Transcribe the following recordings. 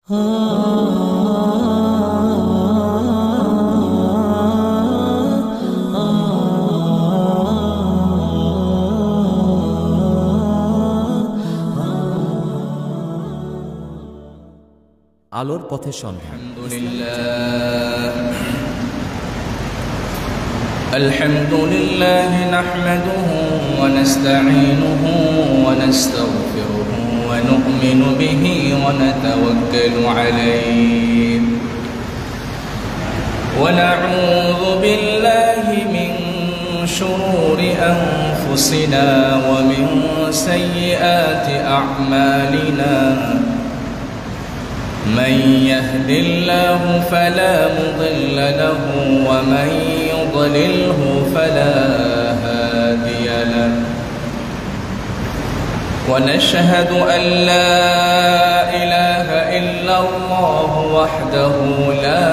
আলোর পথে সন্ধান। আলহামদুলিল্লাহ নাহমাদুহু ওয়া নাস্তাঈনুহু ওয়া নাস্তাগফিরুহু ওয়া নু'মিনু বিহি ওয়া নাতাওয়াক্কালু আলাইহি ওয়া নাউযু বিল্লাহি মিন শুরুরি আনফুসিনা ওয়া মিন সাইয়্যাতি আ'মালিনা من يهد الله فلا مضل له ومن يضلله فلا هادي له ونشهد أن لا إله إلا الله وحده لا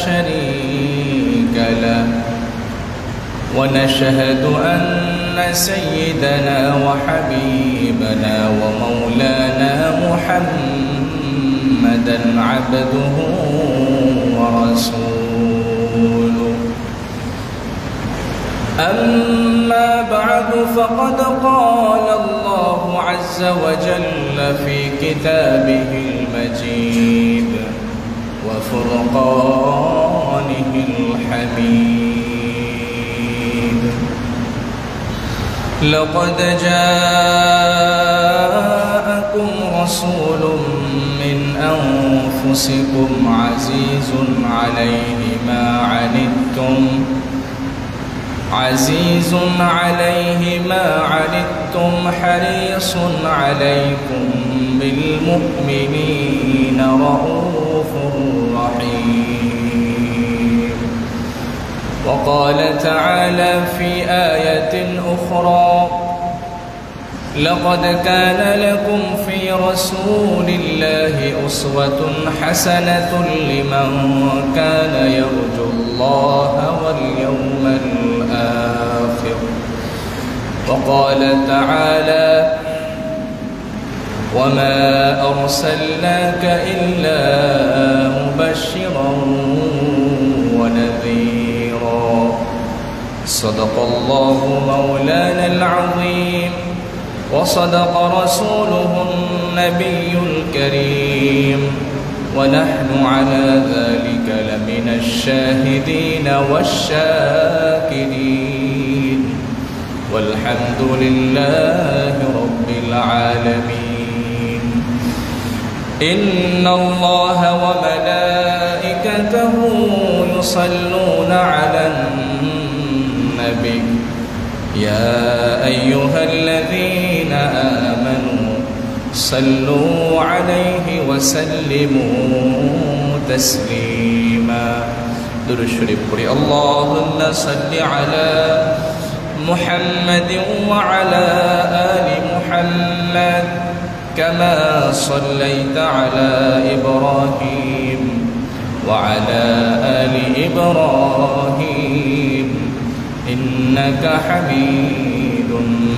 شريك له ونشهد أن سيدنا وحبيبنا ومولانا محمدا عبده ورسوله أما بعد فقد قال الله عز وجل في كتابه المجيد وفرقانه الحميد لقد جاءكم رسول من أنفسكم عزيز عليه ما عنتم حريص عليكم بالمؤمنين رؤوف رحيم وقال تعالى في آية أخرى لقد كان لكم في رسول الله أسوة حسنة لمن كان يرجو الله واليوم الآخر وقال تعالى وما أرسلناك إلا مبشرا ونذيرا صدق الله مولانا العظيم وصدق رسوله النبي الكريم ونحن على ذلك لمن الشاهدين والشاكرين والحمد لله رب العالمين إن الله وملائكته يصلون على النبي يا أيها الذين آمنوا صلوا عليه وسلموا تسليما درود شريف قرئ اللهم صل على محمد وعلى آل محمد كما صليت على إبراهيم وعلى آل إبراهيم إنك حميد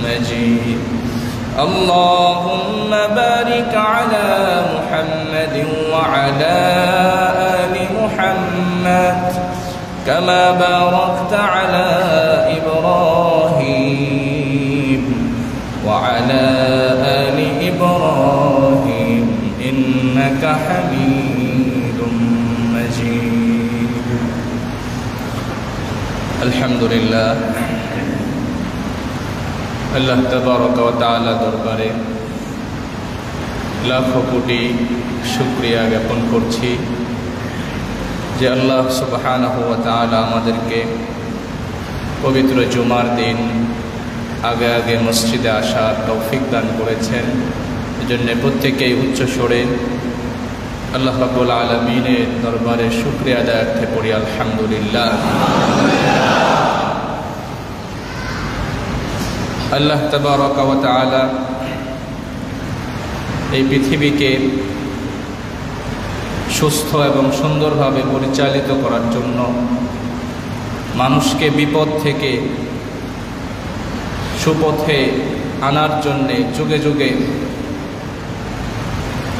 مجيد اللهم بارك على محمد وعلى آل محمد كما باركت على إبراهيم وعلى آل إبراهيم إنك حميد مجيد الحمد لله আল্লাহ তাবারক ওয়া তাআলা দরবারে লাখো কোটি শুকরিয়া জ্ঞাপন করছি যে আল্লাহ সুবহানাহু ওয়া তাআলা আমাদেরকে পবিত্র জুমার দিন আগে আগে মসজিদে আসার তৌফিক দান করেছেন। এজন্য প্রত্যেকেই উচ্চ স্বরে আল্লাহ রাব্বুল আলামিনের দরবারে শুকরিয়া আদায়ার্থে পড়ি আলহামদুলিল্লাহ। আল্লাহ তাবারক ওয়া তাআলা এই পৃথিবীকে সুস্থ এবং সুন্দরভাবে পরিচালিত করার জন্য, মানুষকে বিপদ থেকে সুপথে আনার জন্যে যুগে যুগে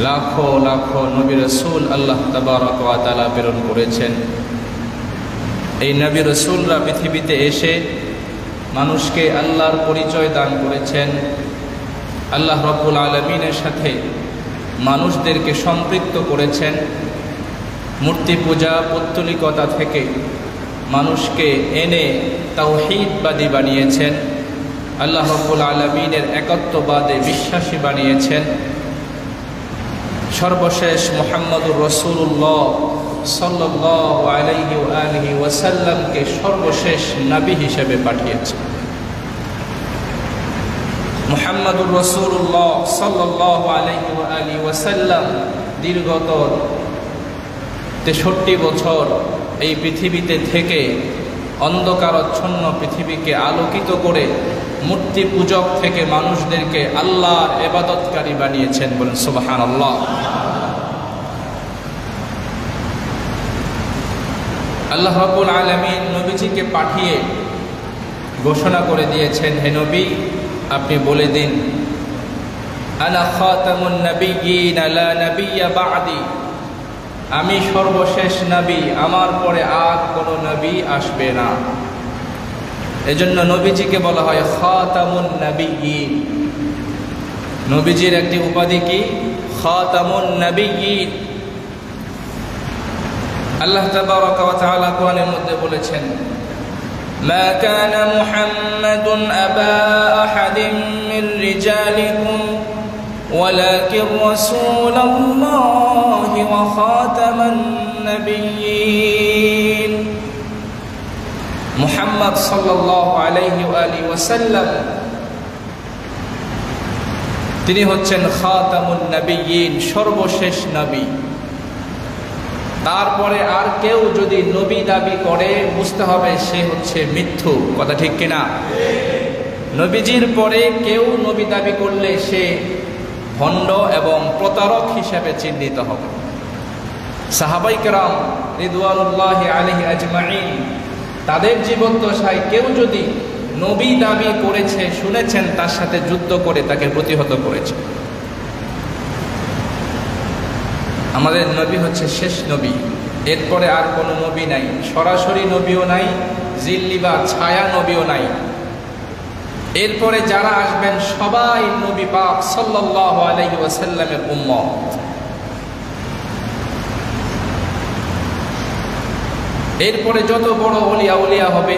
লাখো লাখো নবী রাসূল আল্লাহ তাবারক ওয়া তাআলা প্রেরণ করেছেন। এই নবী রাসূলরা পৃথিবীতে এসে মানুষকে আল্লাহর পরিচয় দান করেছেন। আল্লাহ রাব্বুল আলামিনের সাথে মানুষদেরকে সম্পৃক্ত করেছেন। মূর্তি পূজা পৌত্তলিকতা থেকে মানুষকে এনে তাওহীদবাদী বানিয়েছেন। আল্লাহ রাব্বুল আলামিনের একত্ববাদে বিশ্বাসী বানিয়েছেন। সর্বশেষ মুহাম্মদুর রাসূলুল্লাহ সাল্লাল্লাহু আলাইহি ওয়া আলিহি ওয়াসাল্লামকে সর্বশেষ নবী হিসেবে পাঠিয়েছেন। মুহাম্মদুর রাসূলুল্লাহ সাল্লাল্লাহু আলাইহি ওয়া আলিহি ওয়াসাল্লাম দীর্ঘত 63 বছর এই পৃথিবীতে থেকে অন্ধকারাচ্ছন্ন পৃথিবীকে আলোকিত করে মূর্তি পূজক থেকে মানুষদেরকে আল্লাহর ইবাদতকারী বানিয়েছেন। বলেন সুবহানাল্লাহ। আল্লাহ রাব্বুল আলামিন নবীজিকে পাঠিয়ে ঘোষণা করে দিয়েছেন, হে নবী আপনি বলে দিন, আনা খাতামুন নাবিয়্যিন লা নাবিয়্যা বা'দি, আমি সর্বশেষ নবী, আমার পরে আর কোনো নবী আসবে না। এজন্য নবীজিকে বলা হয় খাতামুন নাবিয়্যিন। নবীজির একটি উপাধি কি? খাতামুন নাবিয়্যিন। আল্লাহ তাবারাকা ওয়া তাআলা কোরআনের মধ্যে বলেছেন, মা কানা মুহাম্মাদুন আবা আহাদিন মির রিজালিকুম ওয়ালাকিন রাসূলুল্লাহি ওয়া খাতামান নাবিয়্যিন। মুহাম্মদ সাল্লাল্লাহু আলাইহি ওয়া আলিহি ওয়াসাল্লাম তিনি হচ্ছেন খাতামুন নাবিয়্যিন, সর্বশেষ নবী। তারপরে আর কেউ যদি নবী দাবি করে বুঝতে হবে সে হচ্ছে মিথ্যু। কথা ঠিক কিনা? নবীজির পরে কেউ নবী দাবি করলে সে ভণ্ড এবং প্রতারক হিসেবে চিহ্নিত হবে। সাহাবায়ে কেরাম রিদওয়ানুল্লাহি আলাইহি আজমাইন তাদের জীবদ্দশায় কেউ যদি নবী দাবি করেছে শুনেছেন, তার সাথে যুদ্ধ করে তাকে প্রতিহত করেছে। আমাদের নবী হচ্ছে শেষ নবী, এরপরে আর কোনো নবী নাই। সরাসরি নবীও নাই, জিল্লি বা ছায়া নবীও নাই। এরপরে যারা আসবেন সবাই নবী পাক সাল্লাল্লাহু আলাইহি ওয়াসাল্লামের উম্মত। এরপরে যত বড় ওলিয়া হবে,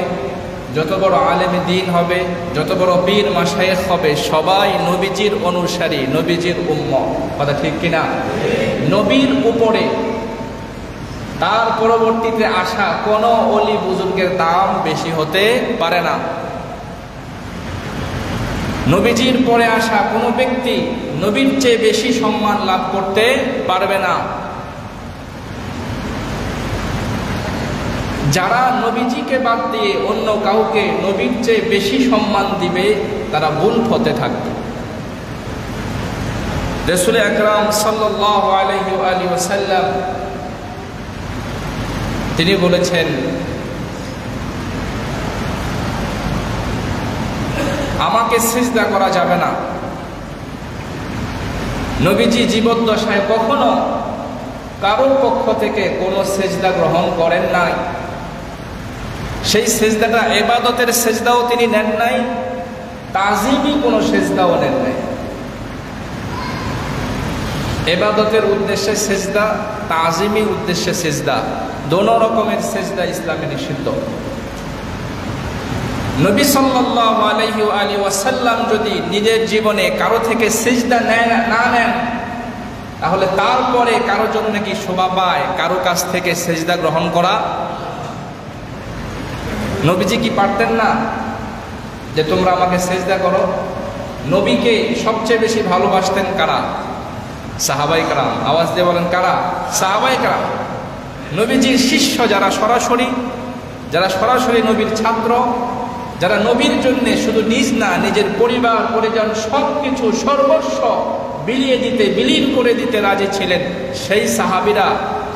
যত বড় আলেম দ্বীন হবে, যত বড় পীর মাশায়েখ হবে, সবাই নবীজির অনুসারী, নবীজির উম্মত। কথা ঠিক কিনা? নবীর উপরে তার পরবর্তীতে আসা কোন ওলি বুজুর্গের দাম বেশি হতে পারে না। নবীজির পরে আসা কোনো ব্যক্তি নবীর চেয়ে বেশি সম্মান লাভ করতে পারবে না। যারা নবীজিকে বাদ দিয়ে অন্য কাউকে নবীর চেয়ে বেশি সম্মান দিবে তারা ভুল পথে থাকবে। রাসূল আকরাম সাল্লাল্লাহু আলাইহি ওয়া আলিহি ওয়াসাল্লাম তিনি বলেছেন, আমাকে সিজদা করা যাবে না। নবীজি জীবদ্দশায় কখনো কারোর পক্ষ থেকে কোনো সিজদা গ্রহণ করেন নাই। সেই সিজদাটা ইবাদতের সিজদাও তিনি নেন নাই, তাজিমি কোনো সিজদাও নেন নাই। ইবাদতের উদ্দেশ্যে সিজদা, তাজিমি উদ্দেশ্যে সিজদা, দোনো রকমের সিজদা ইসলামে নিষিদ্ধ। নবী সাল্লাল্লাহু আলাইহি ওয়া আলিহি ওয়াসাল্লাম যদি নিজের জীবনে কারো থেকে সিজদা না নেন, তাহলে তারপরে কারো জন্য কি শোভা পায় কারো কাছ থেকে সিজদা গ্রহণ করা? নবীজি কি পারতেন না যে তোমরা আমাকে সিজদা করো? নবীকে সবচেয়ে বেশি ভালোবাসতেন কারা? সাহাবায়ে কেরাম। আওয়াজ দিয়ে বলেন কারা? সাহাবায়ে কেরাম। নবীজির শিষ্য যারা সরাসরি নবীর ছাত্র, যারা নবীর জন্য শুধু নিজ না নিজের পরিবার পরিজন সবকিছু সর্বস্ব বিলীন করে দিতে রাজি ছিলেন, সেই সাহাবীরা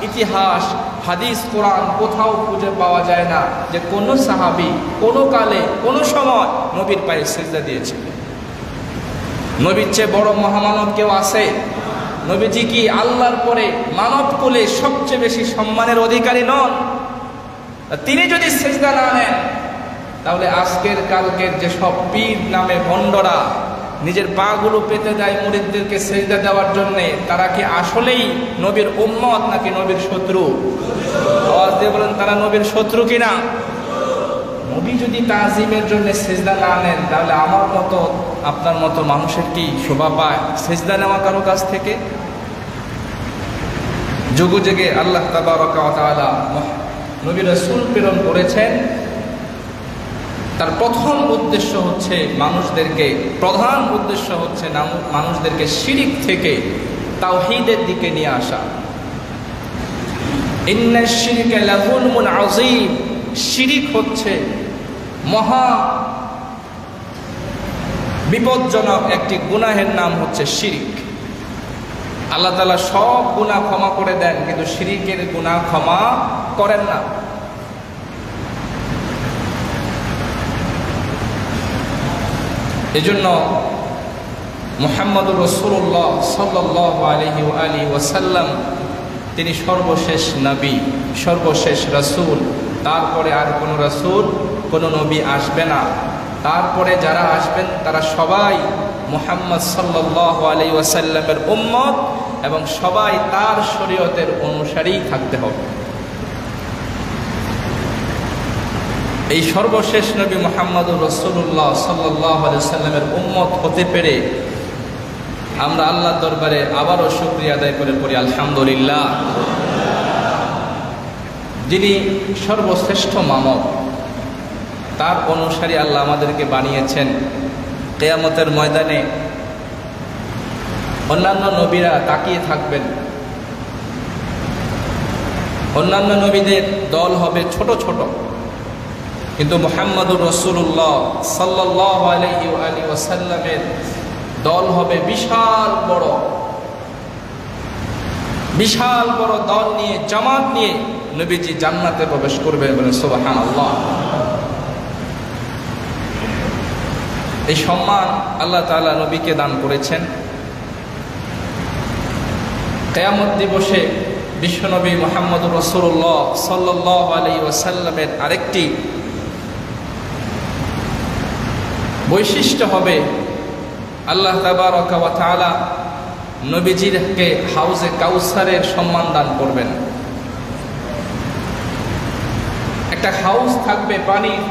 ইতিহাস হাদিস কোরআন কোথাও খুঁজে পাওয়া যায় না যে কোনো সাহাবী কোনো কালে কোনো সময় নবীর পায়ে সিজদা দিয়েছে। নবীর চেয়ে বড় মহামানব কেউ আছে? নবীজি কি আল্লাহর পরে মানব কুলে সবচেয়ে বেশি সম্মানের অধিকারী নন? তিনি যদি সিজদা না নেন, তাহলে আজকের কালকের যে সব পীর নামে ভণ্ডরা নিজের পাগুলো পেতে দেয় মুরিদদেরকে সিজদা দেওয়ার জন্য, তারা কি আসলেই নবীর উম্মত নাকি নবীর শত্রু? আওয়াজ দিয়ে বলেন, তারা নবীর শত্রু কিনা? নবী যদি তাজিমের জন্য সিজদা না নেন, তাহলে আমার মতো আপনার মতো মানুষের কি শোভা পায় সিজদা নেওয়া কারো কাছ থেকে? যুগে যুগে আল্লাহ তাবারক ওয়া তাআলা নবী রাসূল প্রেরণ করেছেন। তার প্রধান উদ্দেশ্য হচ্ছে মানুষদেরকে শিরিক থেকে তাওহীদের দিকে নিয়ে আসা। ইন্নাশ শিরকা লাযুলমুন আযীম, শিরিক হচ্ছে মহা বিপজ্জনক একটি গুনাহের নাম হচ্ছে শিরিক। আল্লাহ তাআলা সব গুনাহ ক্ষমা করে দেন, কিন্তু শিরিকের গুনাহ ক্ষমা করেন না। এজন্য মুহাম্মদুর রাসূলুল্লাহ সাল্লাল্লাহু আলাইহি ওয়া আলিহি ওয়াসাল্লাম তিনি সর্বশেষ নবী, সর্বশেষ রাসূল। তারপরে আর কোনো রাসূল, কোনো নবী আসবে না। তারপরে যারা আসবেন তারা সবাই মুহাম্মদ সাল্লাল্লাহু আলাইহি ওয়াসাল্লামের উম্মত এবং সবাই তার শরীয়তের অনুসারী থাকতে হবে। এই সর্বশেষ নবী মুহাম্মদুর রাসূলুল্লাহ সাল্লাল্লাহু আলাইহি ওয়াসাল্লামের উম্মত হতে পেরে আমরা আল্লাহর দরবারে আবারও শুকরিয়া আদায় করে পড়ি আলহামদুলিল্লাহ। যিনি সর্বশ্রেষ্ঠ মানব, তার অনুসারী আল্লাহ আমাদেরকে বানিয়েছেন। কিয়ামতের ময়দানে অন্যান্য নবীরা তাকিয়ে থাকবেন, অন্যান্য নবীদের দল হবে ছোট ছোট, কিন্তু মুহাম্মদুর রাসূলুল্লাহ সাল্লাল্লাহু আলাইহি ওয়াসাল্লামের দল হবে বিশাল বড়, বিশাল বড় দল নিয়ে, জামাত নিয়ে নবীজি জান্নাতে প্রবেশ করবেন। বলেন সুবহানাল্লাহ। এই সম্মান আল্লাহ তাআলা নবীকে দান করেছেন। কিয়ামত দিবসে বিশ্বনবী মুহাম্মদুর রাসূলুল্লাহ সাল্লাল্লাহু আলাইহি ওয়াসাল্লামের আরেকটি বৈশিষ্ট্য হবে, আল্লাহ তাবারক ওয়া তাআলা নবীজিকে হাউজে কাউসারের সম্মান দান করবেন। একটা হাউজ থাকবে পানির,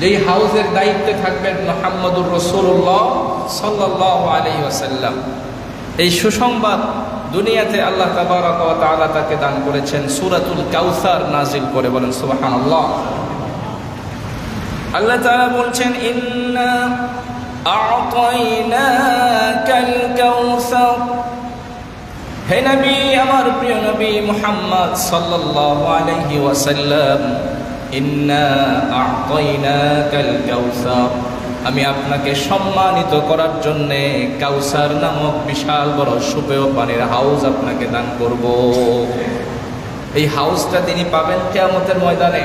যেই হাউজের দায়িত্বে থাকবেন মুহাম্মদুর রাসূলুল্লাহ সাল্লাল্লাহু আলাইহি ওয়াসাল্লাম। এই সুসংবাদ দুনিয়াতে আল্লাহ তাবারক ওয়া তাআলা তাকে দান করেছেন সূরাতুল কাউসার নাজিল করে। বলেন সুবহানাল্লাহ। আল্লাহ তাআলা বলছেন, ইন্না আ'তাইনাকাল কাউসার, হে নবী, আমার প্রিয় নবী মুহাম্মদ সাল্লাল্লাহু আলাইহি ওয়াসাল্লাম, ইন্না আ'তাইনাকাল কাউসার, আমি আপনাকে সম্মানিত করার জন্য কাউসার নামক বিশাল বড় সুপেয় পানির হাউজ আপনাকে দান করব। এই হাউজটা তিনি পাবেন কিয়ামতের ময়দানে।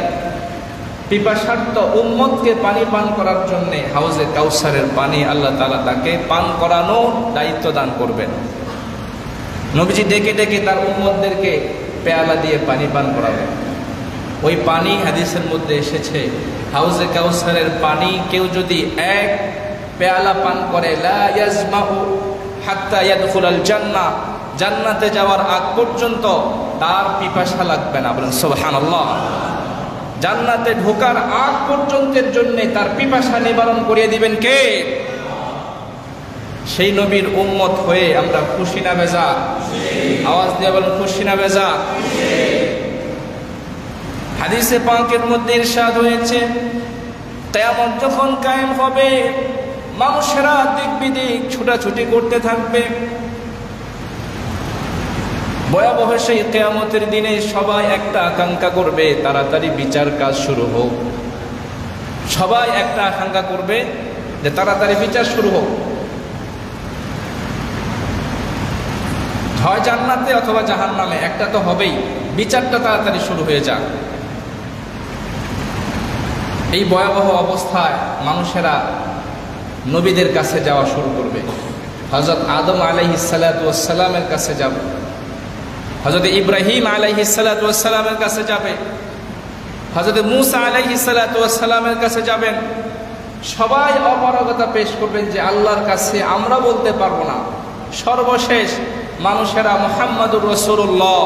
পিপাসার্ত উম্মতকে পানি পান করার জন্য হাউজে কাউসারের পানি আল্লাহ তাআলা তাকে পান করানোর দায়িত্ব দান করবেন। নবীজি ডেকে ডেকে তার উম্মতদেরকে পেয়ালা দিয়ে পানি পান করাবেন। ওই পানি হাদিসের মধ্যে এসেছে, হাউজে কাউসারের পানি কেউ যদি এক পেয়ালা পান করে, লা ইয়াজমাউ হাত্তা ইয়াদখুলাল জান্নাহ, জান্নাতে যাওয়ার আগ পর্যন্ত তার পিপাসা লাগবে না। বলেন সুবহানাল্লাহ। জান্নাতে ঢোকার আগ পর্যন্তের জন্য তার পিপাসা নিবারণ করিয়ে দিবেন কে? সেই নবীর উম্মত হয়ে আমরা খুশি না বেজার? আওয়াজ দিয়ে বলেন খুশি না বেজার? হাদিসে পাকের মধ্যে ইরশাদ হয়েছে, কিয়ামত যখন কায়েম হবে, মানুষেরা দিক বিদিক ছুটাছুটি করতে থাকবে। ভয়াবহ সেই কিয়ামতের দিনে সবাই একটা আকাঙ্ক্ষা করবে, তাড়াতাড়ি বিচার কাজ শুরু হোক। সবাই একটা আকাঙ্ক্ষা করবে যে তাড়াতাড়ি বিচার শুরু হোক, হয় জান্নাতে অথবা জাহান্নামে, একটা তো হবেই, বিচারটা তাড়াতাড়ি শুরু হয়ে যাক। এই ভয়াবহ অবস্থায় মানুষেরা নবীদের কাছে যাওয়া শুরু করবে। হযরত আদম আলাইহিস সালাতু ওয়াস সালামের কাছে যাব, হযরত ইব্রাহিম আলাইহিস সালাতু ওয়াস সালামের কাছে যাবে, হযরত মূসা আলাইহিস সালাতু ওয়াস সালামের কাছে যাবেন। সবাই অপারগতা পেশ করবেন যে আল্লাহর কাছে আমরা বলতে পারবো না। সর্বশেষ মানুষেরা মুহাম্মাদুর রাসূলুল্লাহ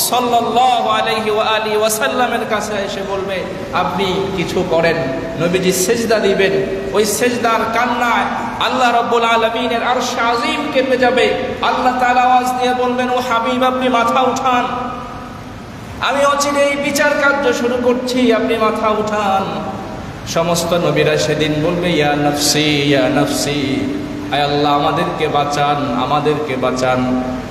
সাল্লাল্লাহু আলাইহি ওয়া আলিহি ওয়াসাল্লামের কাছে এসে বলবে আপনি কিছু করেন। নবীজি সিজদা দিবেন, ওই সিজদার কান্নায় আল্লাহ রাব্বুল আলামিনের আরশ আজিম কেঁপে যাবে। আল্লাহ তাআলা আওয়াজ দিয়ে বলবেন, ও হাবিব আপনি মাথা উঠান, আমি অচিরেই বিচার কার্য শুরু করছি, আপনি মাথা উঠান। সমস্ত নবীরা সেদিন বলবে, ইয়া নফসি ইয়া নফসি, আয় আল্লাহ আমাদেরকে বাঁচান, আমাদেরকে বাঁচান।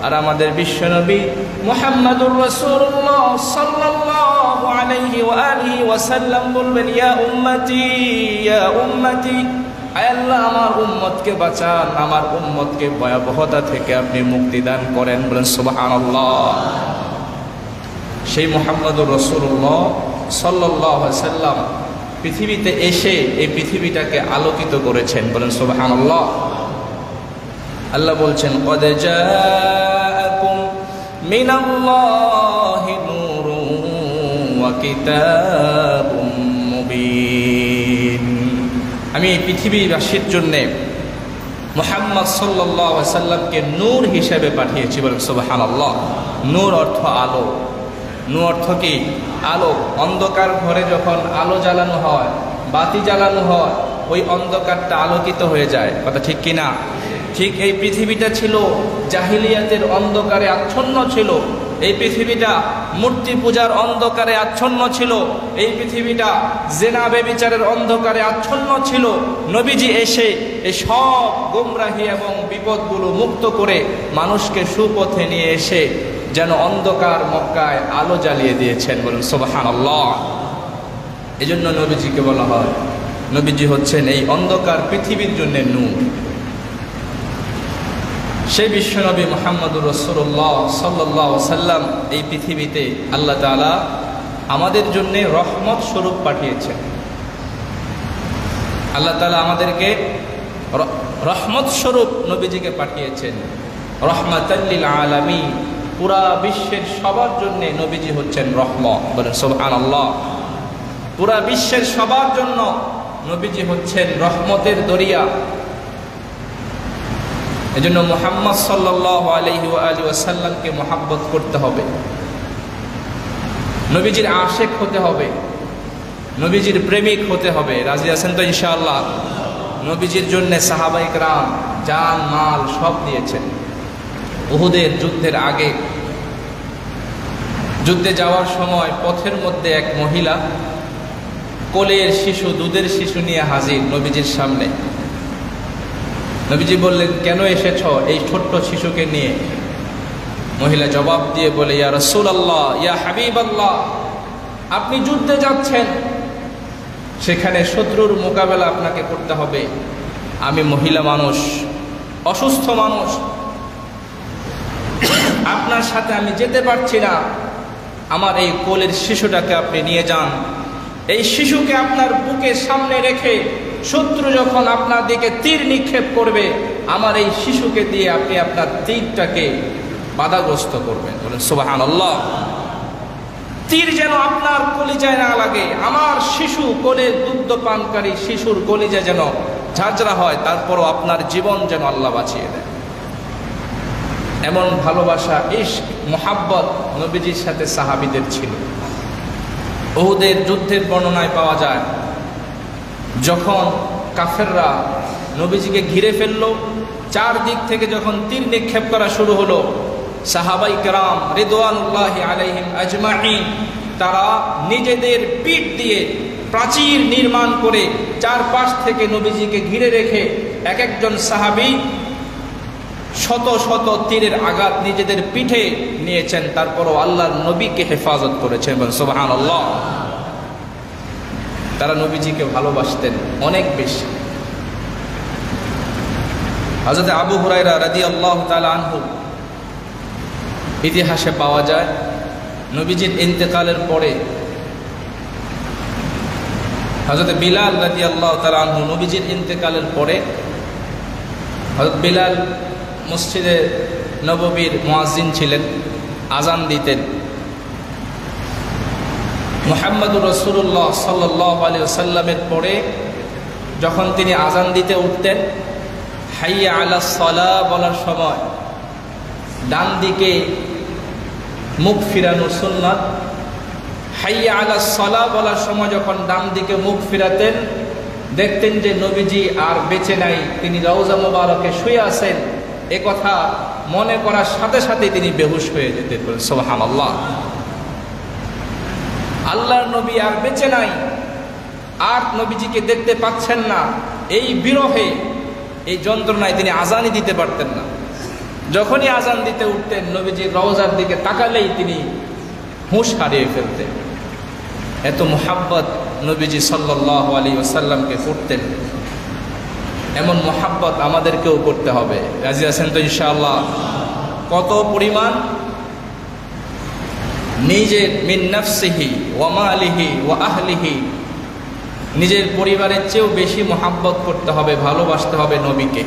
আর আমাদের বিশ্বনবী মুহাম্মাদুর রাসূলুল্লাহ সাল্লাল্লাহু আলাইহি ওয়া আলিহি ওয়াসাল্লাম বলবেন, ইয়া উম্মতি ইয়া উম্মতি, আয় আল্লাহ আমার উম্মতকে বাঁচান, আমার উম্মতকে ভয়াবহতা থেকে আপনি মুক্তি দান করেন। বলেন সুবহানাল্লাহ। সেই মুহাম্মাদুর রাসূলুল্লাহ সাল্লাল্লাহু আলাইহি ওয়াসাল্লাম পৃথিবীতে এসে এই পৃথিবীটাকে আলোকিত করেছেন। বলেন সুবহানাল্লাহ। আল্লাহ বলছেন, ক্বাদ জাআকুম মিনাল্লাহি নূরুন ওয়া কিতাবুম মুবিন। আমি এই পৃথিবীবাসীর জন্য মুহাম্মদ সাল্লাল্লাহু আলাইহি ওয়াসাল্লামকে নূর হিসেবে পাঠিয়েছি। বলেন সুবহানাল্লাহ। নূর অর্থ আলো। নূর অর্থ কি? আলো। অন্ধকার ঘরে যখন আলো জ্বালানো হয়, বাতি জ্বালানো হয়, ওই অন্ধকারটা আলোকিত হয়ে যায়। কথা ঠিক কিনা? ঠিক এই পৃথিবীটা ছিল জাহিলিয়াতের অন্ধকারে আচ্ছন্ন ছিল। এই পৃথিবীটা মূর্তি পূজার অন্ধকারে আচ্ছন্ন ছিল। এই পৃথিবীটা জেনা ব্যভিচারের অন্ধকারে আচ্ছন্ন ছিল। নবীজি এসে এই সব গোমরাহি এবং বিপদগুলো মুক্ত করে মানুষকে সুপথে নিয়ে এসে যেন অন্ধকার মক্কায় আলো জ্বালিয়ে দিয়েছেন। বলুন সুবহানাল্লাহ। এজন্য নবীজিকে বলা হয়, নবীজি হচ্ছেন এই অন্ধকার পৃথিবীর জন্য নূর। সেই বিশ্বনবী মুহাম্মাদুর রাসূলুল্লাহ সাল্লাল্লাহু আলাইহি ওয়াসাল্লাম এই পৃথিবীতে আল্লাহ তাআলা আমাদের জন্য রহমত স্বরূপ পাঠিয়েছেন। আল্লাহ তাআলা আমাদেরকে রহমত স্বরূপ নবীজিকে পাঠিয়েছেন। রাহমাতাল লিল আলামিন, পুরা বিশ্বের সবার জন্য নবীজি হচ্ছেন রহমত। বলেন সুবহানাল্লাহ। পুরা বিশ্বের সবার জন্য নবীজি হচ্ছেন রহমতের দরিয়া। এজন্য মুহাম্মদ সাল্লাল্লাহু আলাইহি ওয়া আলিহি ওয়াসাল্লামকে মহব্বত করতে হবে, নবীজির আশিক হতে হবে, নবীজির প্রেমিক হতে হবে। রাজি আছেন তো ইনশাআল্লাহ? নবীজির জন্য সাহাবায়ে কেরাম জান মাল সব দিয়েছেন। উহুদের যুদ্ধের আগে যুদ্ধে যাওয়ার সময় পথের মধ্যে এক মহিলা কোলের শিশু, দুধের শিশু নিয়ে হাজির নবীজির সামনে। নবীজি বললেন, কেন এসেছ এই ছোট্ট শিশুকে নিয়ে? মহিলা জবাব দিয়ে বলে, ইয়া রাসূলুল্লাহ, ইয়া হাবিবাল্লাহ, আপনি যুদ্ধে যাচ্ছেন, সেখানে শত্রুর মোকাবেলা আপনাকে করতে হবে। আমি মহিলা মানুষ, অসুস্থ মানুষ, আপনার সাথে আমি যেতে পারছি না। আমার এই কোলের শিশুটাকে আপনি নিয়ে যান। এই শিশুকে আপনার বুকের সামনে রেখে শত্রু যখন আপনার দিকে তীর নিক্ষেপ করবে, আমার এই শিশুকে দিয়ে আপনি আপনার তীরটাকে বাধাগ্রস্ত করবেন। বলেন সুবহানাল্লাহ। তীর যেন আপনার কলিজায় না লাগে, আমার শিশু, কোলের দুগ্ধ পানকারী শিশুর কলিজা যেন ঝাঁঝরা হয়, তারপরও আপনার জীবন যেন আল্লাহ বাঁচিয়ে দেয়। এমন ভালোবাসা, ইশক, মুহাব্বত নবীজির সাথে সাহাবীদের ছিল। উহুদের যুদ্ধের বর্ণনায় পাওয়া যায়, যখন কাফেররা নবীজিকে ঘিরে ফেলল, চারদিক থেকে যখন তীর নিক্ষেপ করা শুরু হলো, সাহাবায়ে কেরাম রিদওয়ানুল্লাহি আলাইহিম আজমাইন তারা নিজেদের পিঠ দিয়ে প্রাচীর নির্মাণ করে চারপাশ থেকে নবীজিকে ঘিরে রেখে এক একজন সাহাবী শত শত তীরের আঘাত নিজেদের পিঠে নিয়েছেন, তারপরও আল্লাহর নবীকে হেফাজত করেছেন। সুবহানাল্লাহ। তারা নবীজিকে ভালোবাসতেন অনেক বেশি। হযরত আবু হুরায়রা রাদিয়াল্লাহু তাআলা আনহু ইতিহাসে পাওয়া যায়, নবীজির ইন্তেকালের পরে হযরত বিলাল রাদিয়াল্লাহু তাআলা আনহু, নবীজির ইন্তেকালের পরে হযরত বিলাল মসজিদে নববীর মুয়াজ্জিন ছিলেন, আজান দিতেন। মুহাম্মদুর রাসূলুল্লাহ সাল্লাল্লাহু আলাইহি ওয়াসাল্লামের পরে যখন তিনি আজান দিতে উঠতেন, হাইয়া আলাস সালাহ বলার সময় ডান দিকে মুখ ফিরানো সুন্নাত। হাইয়া আলাস সালাহ বলার সময় যখন ডান দিকে মুখ ফিরাতেন, দেখতেন যে নবীজি আর বেঁচে নাই, তিনি রওজা মুবারকে শুয়ে আছেন। এ কথা মনে করার সাথে সাথে তিনি বেহুশ হয়ে যেতেন। সুবহানাল্লাহ, আল্লাহর নবী আর বেঁচে নাই, আর নবীজিকে দেখতে পাচ্ছেন না। এই বিরহে, এই যন্ত্রণায় তিনি আজানই দিতে পারতেন না। যখনই আজান দিতে উঠতেন, নবীজির রওজার দিকে তাকালেই তিনি হুঁশ হারিয়ে ফেলতেন। এত মুহাব্বত নবীজি সাল্লাল্লাহু আলাইহি ওয়াসাল্লামকে করতেন। এমন মুহাব্বত আমাদেরকেও করতে হবে। রাজি আছেন তো ইনশাআল্লাহ? কত পরিমাণ? নিজের মিন নাফসিহি ওয়া মালিহি ওয়া আহলিহি, নিজের পরিবারের চেয়েও বেশি মুহাব্বত করতে হবে, ভালোবাসতে হবে নবীকে।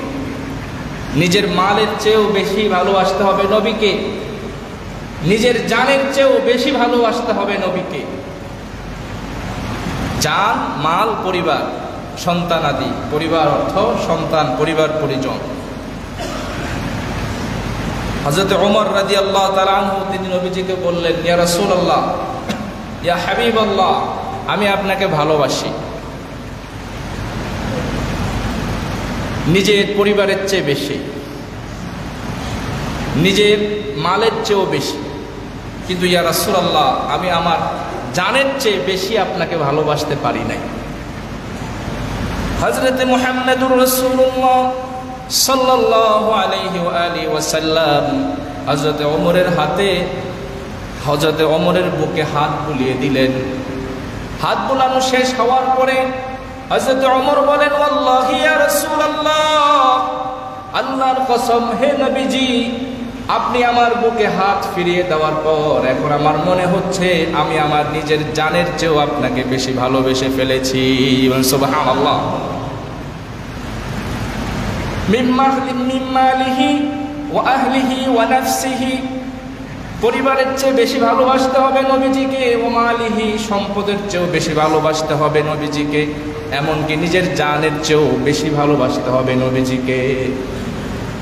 নিজের মালের চেয়েও বেশি ভালোবাসতে হবে নবীকে। নিজের জানের চেয়েও বেশি ভালোবাসতে হবে নবীকে। জান, মাল, পরিবার, সন্তানাদি। পরিবার অর্থ সন্তান, পরিবার, পরিজন। হযরত ওমর রাদিয়াল্লাহু তাআলা আনহু তিনি নবীজিকে বললেন, ইয়া রাসূলুল্লাহ, ইয়া হাবিবাল্লাহ, আমি আপনাকে ভালোবাসি নিজের পরিবারের চেয়ে বেশি, নিজের মালের চেয়েও বেশি, কিন্তু ইয়া রাসূলুল্লাহ, আমি আমার জানের চেয়ে বেশি আপনাকে ভালোবাসতে পারি নাই। হযরত মুহাম্মদুর রাসূলুল্লাহ সাল্লাল্লাহু আলাইহি ওয়া আলিহি ওয়াসাল্লাম হযরত ওমরের হাতে, হযরত ওমরের বুকে হাত বুলিয়ে দিলেন। হাত বুলানো শেষ হওয়ার পরে হযরত ওমর বলেন, ওয়াল্লাহি ইয়া রাসূলুল্লাহ, আল্লাহর কসম হে নবীজি, আপনি আমার বুকে হাত ফিরিয়ে দেওয়ার পর এখন আমার মনে হচ্ছে আমি আমার নিজের জানের চেয়েও আপনাকে বেশি ভালোবেসে ফেলেছি। সুবহানাল্লাহ। মিম্মালিহি ওয়া আহলিহি ওয়া নাফসিহি, পরিবারের চেয়ে বেশি ভালোবাসতে হবে নবীজিকে। ওয়া মালিহি, সম্পদের চেয়েও বেশি ভালোবাসতে হবে নবীজিকে। এমনকি নিজের জানের চেয়েও বেশি ভালোবাসতে হবে নবীজিকে।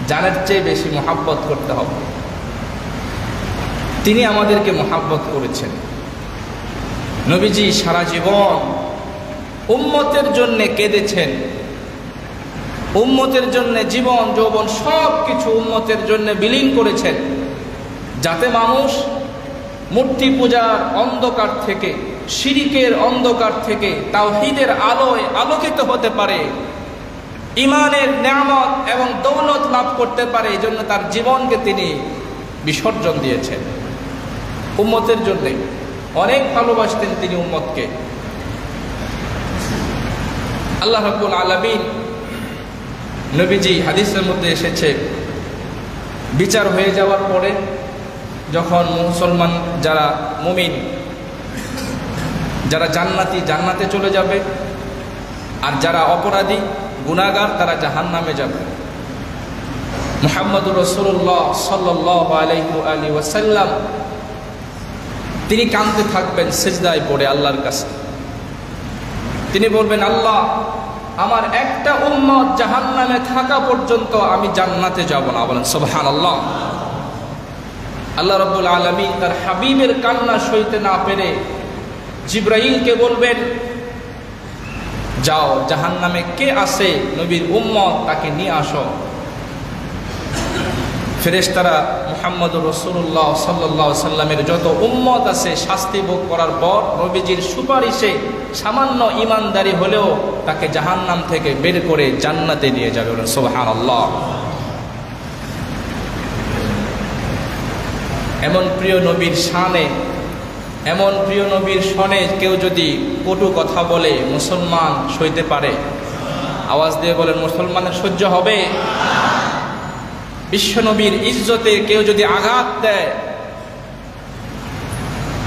জানের চেয়ে বেশি মুহাব্বত করতে হবে। তিনি আমাদেরকে মুহাব্বত করেছেন। নবীজি সারা জীবন উম্মতের জন্য কেঁদেছেন, উম্মতের জন্য জীবন যৌবন সব কিছু উম্মতের জন্য বিলীন করেছেন, যাতে মানুষ মূর্তি পূজার অন্ধকার থেকে, শিরিকের অন্ধকার থেকে তাওহীদের আলোয় আলোকিত হতে পারে, ইমানের নেয়ামত এবং দৌলত লাভ করতে পারে। এই জন্য তার জীবনকে তিনি বিসর্জন দিয়েছেন উম্মতের জন্য। অনেক ভালোবাসতেন তিনি উম্মতকে। আল্লাহ রাব্বুল আলামিন, নবীজি হাদিসের মধ্যে এসেছে, বিচার হয়ে যাওয়ার পরে যখন মুসলমান যারা মুমিন, যারা জান্নাতি, জান্নাতে চলে যাবে, আর যারা অপরাধী গুনাহগার তারা জাহান্নামে যাবে। মুহাম্মদুর রাসূলুল্লাহ সাল্লাল্লাহু আলাইহি ওয়াসাল্লাম তিনি কাঁদতে থাকবেন সিজদায় পড়ে আল্লাহর কাছে। তিনি বলবেন, আল্লাহ, আমার একটা উম্মত জাহান্নামে থাকা পর্যন্ত আমি জান্নাতে যাব না। বলেন সুবহানাল্লাহ। আল্লাহ রাব্বুল আলামিন তার হাবিবের কান্না সইতে না পেরে জিবরাইলকে বলবেন, যাও জাহান্নামে কে আছে নবীর উম্মত, তাকে নিয়ে আসো। ফেরেশতারা মুহাম্মদুর রাসূলুল্লাহ সাল্লাল্লাহু আলাইহি সাল্লামের যত উম্মত আছে শাস্তি ভোগ করার পর নবীজির সুপারিশে সামান্য ঈমানদারি হলেও তাকে জাহান্নাম থেকে বের করে জান্নাতে নিয়ে যাবে। সুবহানাল্লাহ। এমন প্রিয় নবীর শানে, এমন প্রিয় নবীর শনে কেউ যদি কটু কথা বলে মুসলমান সইতে পারে? আওয়াজ দিয়ে বলেন, মুসলমানের সহ্য হবে? বিশ্ব নবীর ইজ্জতে কেউ যদি আঘাত দেয়,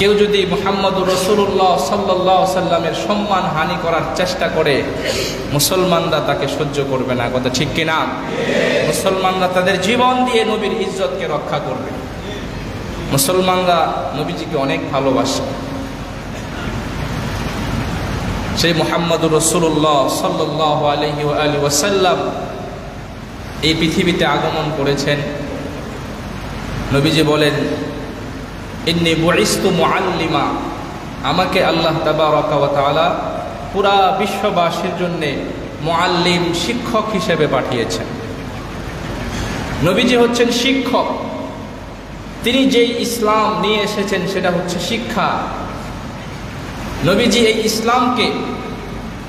কেউ যদি মুহাম্মদুর রাসূলুল্লাহ সাল্লাল্লাহু আলাইহি সাল্লামের সম্মান হানি করার চেষ্টা করে, মুসলমানরা তাকে সহ্য করবে না। কথা ঠিক কিনা? মুসলমানরা তাদের জীবন দিয়ে নবীর ইজ্জতকে রক্ষা করবে। মুসলমানরা নবীজিকে অনেক ভালোবাসে। সেই মুহাম্মদুর রাসূলুল্লাহ সাল্লাল্লাহু আলাইহি ওয়াসাল্লাম এই পৃথিবীতে আগমন করেছেন। নবীজি বলেন, ইন্নী বুইস্তু মুআল্লিমা, আমাকে আল্লাহ তাবারাকা ওয়া তাআলা পুরা বিশ্ববাসীর জন্য মুআল্লিম, শিক্ষক হিসেবে পাঠিয়েছেন। নবীজি হচ্ছেন শিক্ষক। তিনি যেই ইসলাম নিয়ে এসেছেন সেটা হচ্ছে শিক্ষা। নবীজি এই ইসলামকে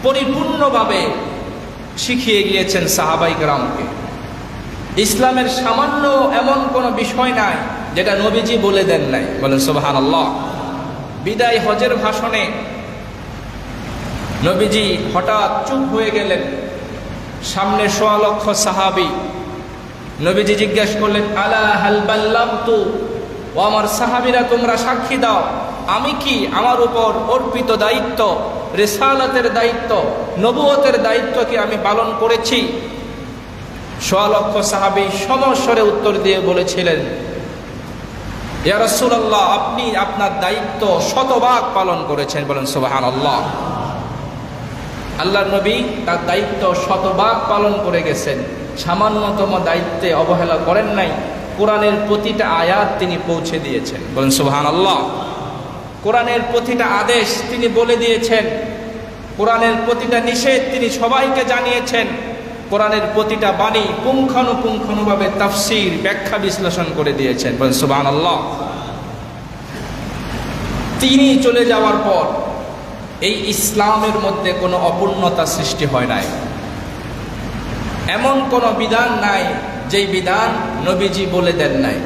পরিপূর্ণভাবে শিখিয়ে গিয়েছেন সাহাবায়ে কেরামকে। ইসলামের সামান্য এমন কোনো বিষয় নাই যেটা নবীজি বলে দেন নাই। বলেন সুবহানাল্লাহ। বিদায় হজের ভাষণে নবীজি হঠাৎ চুপ হয়ে গেলেন। সামনে ১৬ লক্ষ সাহাবী। নবীজি জিজ্ঞাসা করলেন, আলা হাল বাল্লাগতু, ও আমার সাহাবীরা তোমরা সাক্ষী দাও, আমি কি আমার উপর অর্পিত দায়িত্ব, রিসালাতের দায়িত্ব, নবুয়তের দায়িত্ব কি আমি পালন করেছি? ১৬ লক্ষ সাহাবী সমস্বরে উত্তর দিয়ে বলেছিলেন, ইয়া রাসূলুল্লাহ, আপনি আপনার দায়িত্ব শতভাগ পালন করেছেন। বলেন সুবহানাল্লাহ। আল্লাহর নবী তার দায়িত্ব শতভাগ পালন করে গেছেন। সামান্যতম দায়িত্বে অবহেলা করেন নাই। কোরআনের প্রতিটা আয়াত তিনি পৌঁছে দিয়েছেন। বলেন সুবহানাল্লাহ। কোরআনের প্রতিটা আদেশ তিনি বলে দিয়েছেন। কোরআনের প্রতিটা নিষেধ তিনি সবাইকে জানিয়েছেন। কোরআনের প্রতিটা বাণী পুঙ্খানুপুঙ্খানুভাবে তাফসীর, ব্যাখ্যা, বিশ্লেষণ করে দিয়েছেন। বলেন সুবহানাল্লাহ। তিনি চলে যাওয়ার পর এই ইসলামের মধ্যে কোনো অপূর্ণতা সৃষ্টি হয় নাই। এমন কোনো বিধান নাই যেই বিধান নবীজি বলে দেন নাই।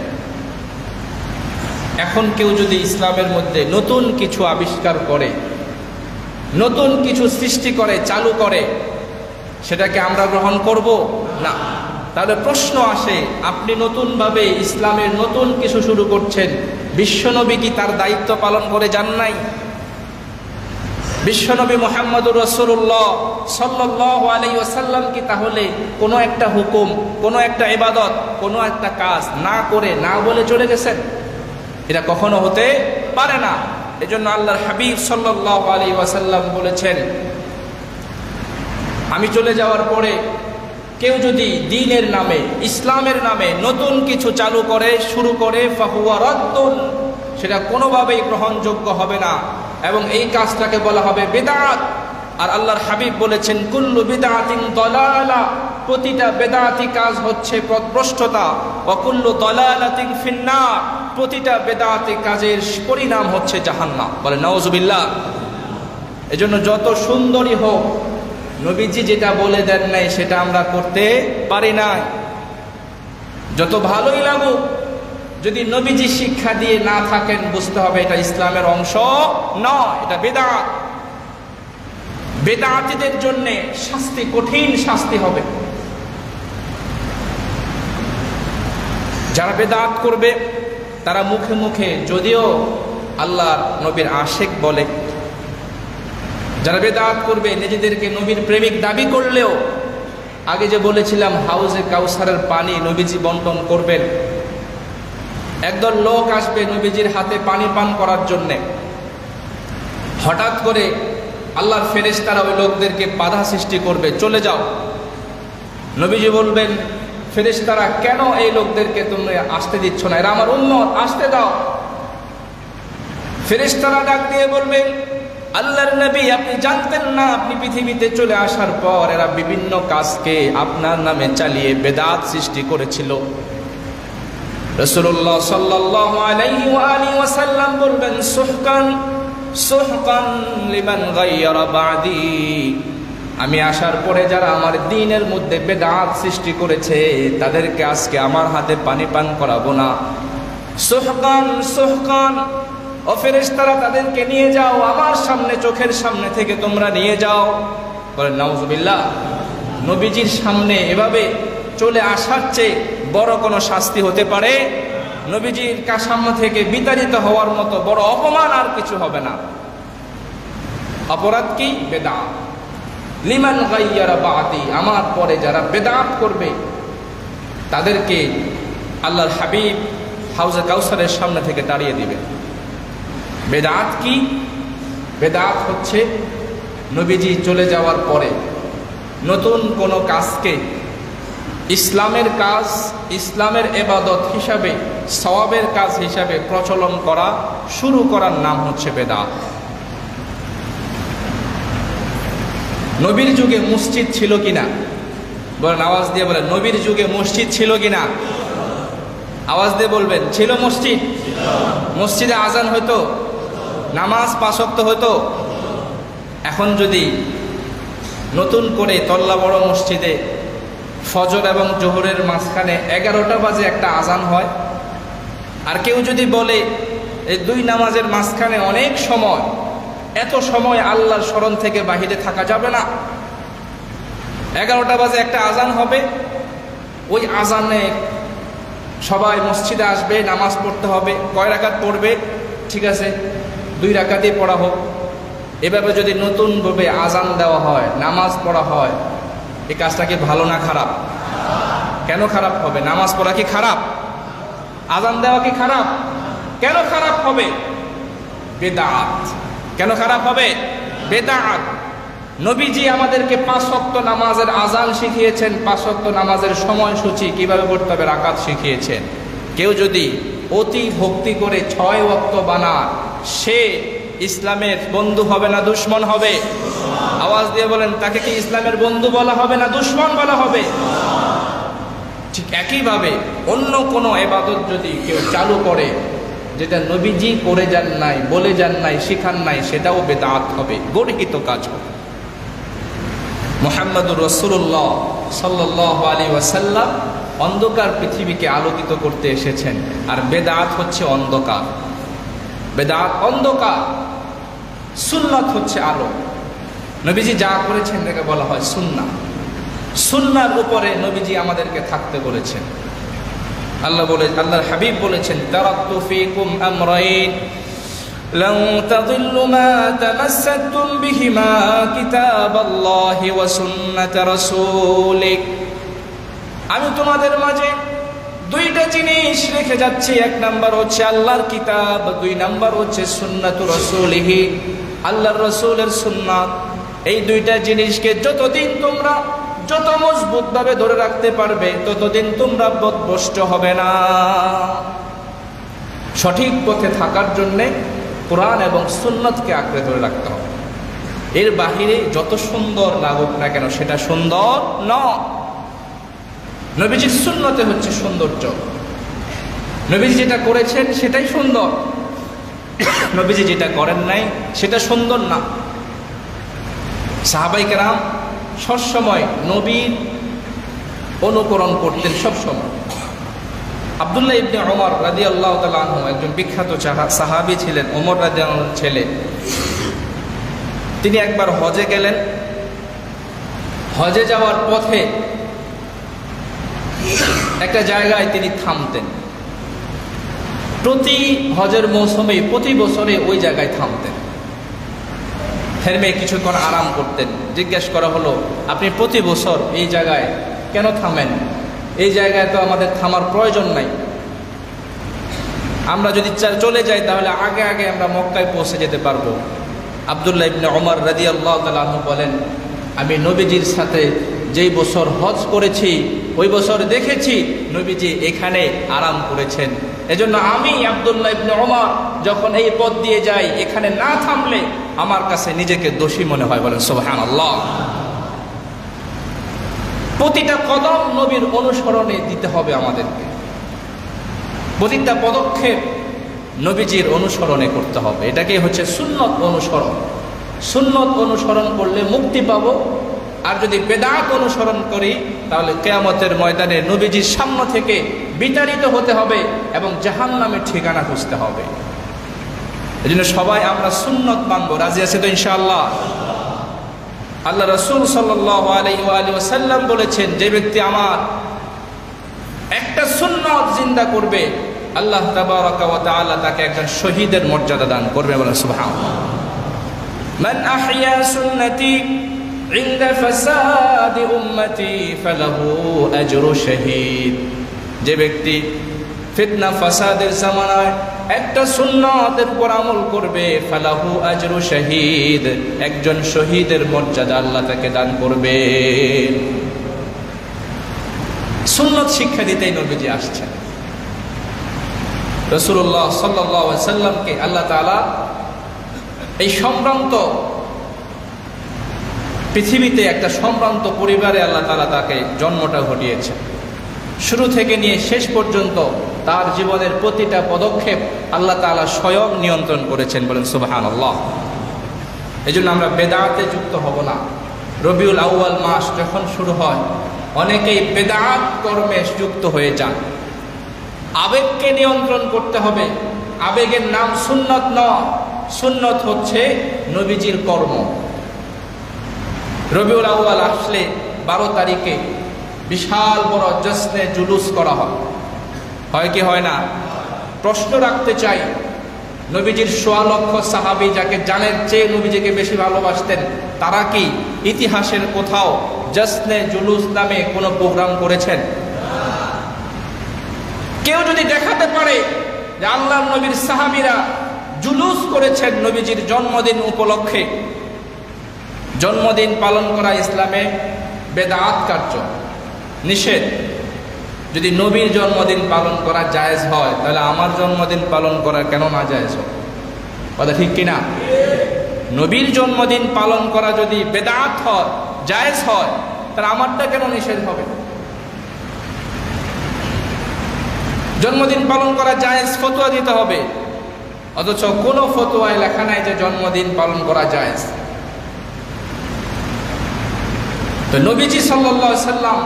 এখন কেউ যদি ইসলামের মধ্যে নতুন কিছু আবিষ্কার করে, নতুন কিছু সৃষ্টি করে, চালু করে, সেটাকে আমরা গ্রহণ করব না। তাহলে প্রশ্ন আসে, আপনি নতুনভাবে ইসলামের নতুন কিছু শুরু করছেন, বিশ্বনবী কি তার দায়িত্ব পালন করে যান নাই? বিশ্বনবী মুহাম্মদুর রাসূলুল্লাহ সাল্লাল্লাহু আলাইহি ওয়াসাল্লাম কি তাহলে কোনো একটা হুকুম, কোনো একটা ইবাদত, কোনো একটা কাজ না করে, না বলে চলে গেছেন? এটা কখনো হতে পারে না। এজন্য আল্লাহর হাবিব সাল্লাল্লাহু আলাইহি ওয়াসাল্লাম বলেছেন, আমি চলে যাওয়ার পরে কেউ যদি দ্বীনের নামে, ইসলামের নামে নতুন কিছু চালু করে, শুরু করে, ফাহুয়া রাদ্দুন, সেটা কোনোভাবেই গ্রহণযোগ্য হবে না এবং এই কাজটাকে বলা হবে বিদআত। আর আল্লাহর হাবিব বলেছেন, কুল্লু বিদআতিন দালালা, প্রতিটা বেদাতি কাজ হচ্ছে পথভ্রষ্টতা, ওয়া কুল্লু দালালাতিন ফিন্নার, প্রতিটা বেদাতি কাজের পরিণাম হচ্ছে জাহান্নাম। বলে নাউজুবিল্লাহ। এজন্য যত সুন্দরী হোক, নবীজি যেটা বলে দেন নাই সেটা আমরা করতে পারি না। যত ভালোই লাগুক, যদি নবীজি শিক্ষা দিয়ে না থাকেন, বুঝতে হবে এটা ইসলামের অংশ নয়, এটা বেদাত। বেদাতীদের জন্য শাস্তি, কঠিন শাস্তি হবে। যারা বেদাত করবে তারা মুখে মুখে যদিও আল্লাহর নবীর আশেক বলে, যারা বেদাত করবে নিজেদেরকে নবীর প্রেমিক দাবি করলেও, আগে যে বলেছিলাম হাউজে কাউসারের পানি নবীজি বন্টন করবেন, একদল লোক আসবে নবীজির হাতে পানি পান করার জন্যে। হঠাৎ করে আল্লাহর ফেরেশতারা ওই লোকদেরকে বাধা সৃষ্টি করবে, চলে যাও। নবীজি বলবেন, ফেরেশতারা কেন এই লোকদেরকে তোমরা আসতে দিচ্ছ না? এরা আমার উম্মত, আসতে দাও। ফেরেশতারা ডাক দিয়ে বলবেন, আল্লাহর নবী, আপনি জানতেন না আপনি পৃথিবীতে চলে আসার পর এরা বিভিন্ন কাজকে আপনার নামে চালিয়ে বেদাত সৃষ্টি করেছিল। রাসূলুল্লাহ সাল্লাল্লাহু আলাইহি ওয়া আলিহি ওয়াসাল্লাম বলবেন, সুহকান সুহকান লিমান গায়্যারা বাদি, আমি আসার পরে যারা আমার দ্বীনের মধ্যে বেদাত সৃষ্টি করেছে তাদেরকে আজকে আমার হাতে পানি পান করাবো না। সুহকান সুহকান, ও ফেরেশতারা তাদেরকে নিয়ে যাও, আমার সামনে, চোখের সামনে থেকে তোমরা নিয়ে যাও। বলেন নাউজুবিল্লাহ। নবীজির সামনে এভাবে চলে আসার চেয়ে বড় কোনো শাস্তি হতে পারে নবীজির সামনে থেকে বিতাড়িত হওয়ার মতো বড় অপমান আর কিছু হবে না। অপরাধ কি? বেদাত। লিমান গায়্যারা বাদি, আমার পরে যারা বেদাত করবে তাদেরকে আল্লাহর হাবিব হাউজে কাউসারের সামনে থেকে তাড়িয়ে দিবে। বেদাত কি? বেদাত হচ্ছে নবীজি চলে যাওয়ার পরে নতুন কোনো কাজকে ইসলামের কাজ, ইসলামের ইবাদত হিসাবে, সওয়াবের কাজ হিসাবে প্রচলন করা, শুরু করার নাম হচ্ছে বেদাত। নবীর যুগে মসজিদ ছিল কিনা? বলেন, আওয়াজ দিয়ে বলেন, নবীর যুগে মসজিদ ছিল কিনা? আওয়াজ দিয়ে বলবেন, ছিল মসজিদ? মসজিদে আজান হতো, নামাজ 5 ওয়াক্ত হতো। এখন যদি নতুন করে তল্লা বড় মসজিদে ফজর এবং জোহরের মাঝখানে 11টা বাজে একটা আজান হয়, আর কেউ যদি বলে এই 2 নামাজের মাঝখানে অনেক সময়, এত সময় আল্লাহর স্মরণ থেকে বাহিরে থাকা যাবে না, 11টা বাজে একটা আজান হবে, ওই আজানে সবাই মসজিদে আসবে, নামাজ পড়তে হবে, কয় রাকাত পড়বে? ঠিক আছে, 2 রাকাতই পড়া হোক। এভাবে যদি নতুনভাবে আজান দেওয়া হয়, নামাজ পড়া হয়, এই কাজটা কি ভালো না খারাপ? কেন খারাপ হবে? নামাজ পড়া কি খারাপ? আজান দেওয়া কি খারাপ? কেন খারাপ হবে? বেদাত। কেন খারাপ হবে? বেদাত। নবীজি আমাদেরকে 5 ওয়াক্ত নামাজের আজান শিখিয়েছেন, 5 ওয়াক্ত নামাজের সময়সূচি কিভাবে করতে হবে রাকাত শিখিয়েছেন। কেউ যদি অতি ভক্তি করে 6 ওয়াক্ত বানায়, সে ইসলামের বন্ধু হবে না দুশমন হবে? আওয়াজ দিয়ে বলেন, তাকে কি ইসলামের বন্ধু বলা হবে না দুশমন বলা হবে? ঠিক একইভাবে অন্য কোনো ইবাদত যদি কেউ চালু করে যেটা নবীজি করে যান নাই, বলে যান নাই, শিখান নাই, সেটাও বেদাত হবে, গর্হিত কাজ হবে। মুহাম্মদুর রাসূলুল্লাহ সাল্লাল্লাহু আলাইহি ওয়াসাল্লাম অন্ধকার পৃথিবীকে আলোকিত করতে এসেছেন, আর বেদাত হচ্ছে অন্ধকার। বেদাত অন্ধকার, সুন্নাত হচ্ছে আলো। নবীজি যা করেছেন তাকে বলা হয় সুন্নাহ। সুন্নাহর উপরে নবীজি আমাদেরকে থাকতে বলেছেন। আল্লাহর হাবিব বলেছেন, তারাকতু ফীকুম আমরাইন লান তাদিল্লু মা তামাসসাকতুম বিহিমা কিতাবাল্লাহি ওয়া সুন্নাত রাসূলিক। আমি তোমাদের মাঝে 2টা জিনিস রেখে যাচ্ছি। 1 নাম্বার হচ্ছে আল্লাহর কিতাব, 2 নাম্বার হচ্ছে সুন্নাতুর রাসূলিহি, আল্লাহর রাসূলের সুন্নাত। এই 2টা জিনিসকে যতদিন তোমরা যত মজবুত ভাবে ধরে রাখতে পারবে, ততদিন তোমরা পথভ্রষ্ট হবে না। সঠিক পথে থাকার জন্য কোরআন এবং সুন্নাতকে আঁকড়ে ধরে রাখতে হবে। এর বাহিরে যত সুন্দর লাগুক না কেন, সেটা সুন্দর নয়। নবীজির সুন্নতে হচ্ছে সৌন্দর্য। নবীজি যেটা করেছেন সেটাই সুন্দর, নবীজি যেটা করেন নাই সেটা সুন্দর না। সাহাবায়ে কেরাম সবসময় নবীর অনুকরণ করতেন, সবসময়। আব্দুল্লাহ ইবনে ওমর রাদিয়াল্লাহু তাআলা আনহু একজন বিখ্যাত সাহাবী ছিলেন, ওমর রাদিয়াল্লাহু আনহুর ছেলে। তিনি একবার হজে গেলেন। হজে যাওয়ার পথে একটা জায়গায় তিনি থামতেন। প্রতি হজের মৌসুমে, প্রতি বছরে ওই জায়গায় থামতেন, থেমে কিছুক্ষণ আরাম করতেন। জিজ্ঞেস করা হলো, আপনি প্রতি বছর এই জায়গায় কেন থামেন? এই জায়গায় তো আমাদের থামার প্রয়োজন নাই। আমরা যদি চলে যাই তাহলে আগে আগে আমরা মক্কায় পৌঁছে যেতে পারবো। আব্দুল্লাহ ইবনে ওমর রাদিয়াল্লাহু তাআলা আনহু বলেন, আমি নবীজির সাথে যেই বছর হজ করেছি ওই বছর দেখেছি নবীজি এখানে আরাম করেছেন। এজন্য আমি আব্দুল্লাহ ইবনে ওমর যখন এই পথ দিয়ে যাই, এখানে না থামলে আমার কাছে নিজেকে দোষী মনে হয়। বলেন সুবহানাল্লাহ। প্রতিটা কদম নবীর অনুসরণে দিতে হবে আমাদেরকে, প্রতিটা পদক্ষেপ নবীজির অনুসরণে করতে হবে। এটাকেই হচ্ছে সুন্নত অনুসরণ। সুন্নত অনুসরণ করলে মুক্তি পাবো। আর যদি বেদাত অনুসরণ করি তাহলে কিয়ামতের ময়দানে নবীজির সামনে থেকে বিতাড়িত হতে হবে এবং জাহান্নামের ঠিকানা খুঁজতে হবে। এজন্য সবাই আমরা সুন্নত মানবো। রাজি আছে তো ইনশাআল্লাহ? আল্লাহ রাসূল সাল্লাল্লাহু আলাইহি ওয়াসাল্লাম বলেছেন, যে ব্যক্তি আমার একটা সুন্নত জিন্দা করবে আল্লাহ তাবারাকা ওয়া তাআলা তাকে একজন শহীদের মর্যাদা দান করবে, বলেন সুবহানাল্লাহ। মান আহইয়া সুন্নতি ইনদা ফাসাদি উম্মতি ফালাহু আজরু শহীদ। যে ব্যক্তি ফিতনা ফাসাদের জামানায় একটা সুন্নতের উপর আমল করবে, ফালাহু আজরু শহীদ, একজন শহীদের মর্যাদা আল্লাহ তাকে দান করবে। সুন্নত শিক্ষা দিতেই নবীজি আসছেন। রাসূলুল্লাহ সাল্লাল্লাহু আলাইহি সাল্লামকে আল্লাহ তাআলা এই সম্ভ্রান্ত পৃথিবীতে একটা সম্ভ্রান্ত পরিবারে আল্লাহ তাআলা তাকে জন্মটা ঘটিয়েছেন। শুরু থেকে নিয়ে শেষ পর্যন্ত তার জীবনের প্রতিটা পদক্ষেপ আল্লাহ তাআলা স্বয়ং নিয়ন্ত্রণ করেছেন, বলেন সুবহানাল্লাহ। এই জন্য আমরা বেদাতে যুক্ত হব না। রবিউল আউয়াল মাস যখন শুরু হয় অনেকেই বেদাত কর্মে যুক্ত হয়ে যান। আবেগকে নিয়ন্ত্রণ করতে হবে। আবেগের নাম সুন্নত নয়, সুন্নত হচ্ছে নবীজির কর্ম। রবিউল আউয়াল আসলে 12 তারিখে বিশাল বড় জশ্নে জুলুস করা হয় কি হয় না? প্রশ্ন রাখতে চাই, নবীজির 1.25 লক্ষ সাহাবী যাকে জানের চেয়ে নবীজিকে বেশি ভালোবাসতেন, তারা কি ইতিহাসের কোথাও জশ্নে জুলুস নামে কোনো প্রোগ্রাম করেছেন? কেউ যদি দেখাতে পারে যে আল্লাহর নবীর সাহাবীরা জুলুস করেছেন নবীজির জন্মদিন উপলক্ষে, জন্মদিন পালন করা ইসলামে বেদাত কার্য, নিষেধ। যদি নবীর জন্মদিন পালন করা জায়েজ হয়, তাহলে আমার জন্মদিন পালন করা কেন না জায়েজ হয়? কথা ঠিক কিনা? নবীর জন্মদিন পালন করা যদি বেদাত হয়, জায়েজ হয়, তাহলে আমারটা কেন নিষেধ হবে? জন্মদিন পালন করা জায়েজ ফতোয়া দিতে হবে, অথচ কোনো ফতোয়ায় লেখা নাই যে জন্মদিন পালন করা জায়েজ। তো নবীজি সাল্লাল্লাহু আলাইহি সাল্লাম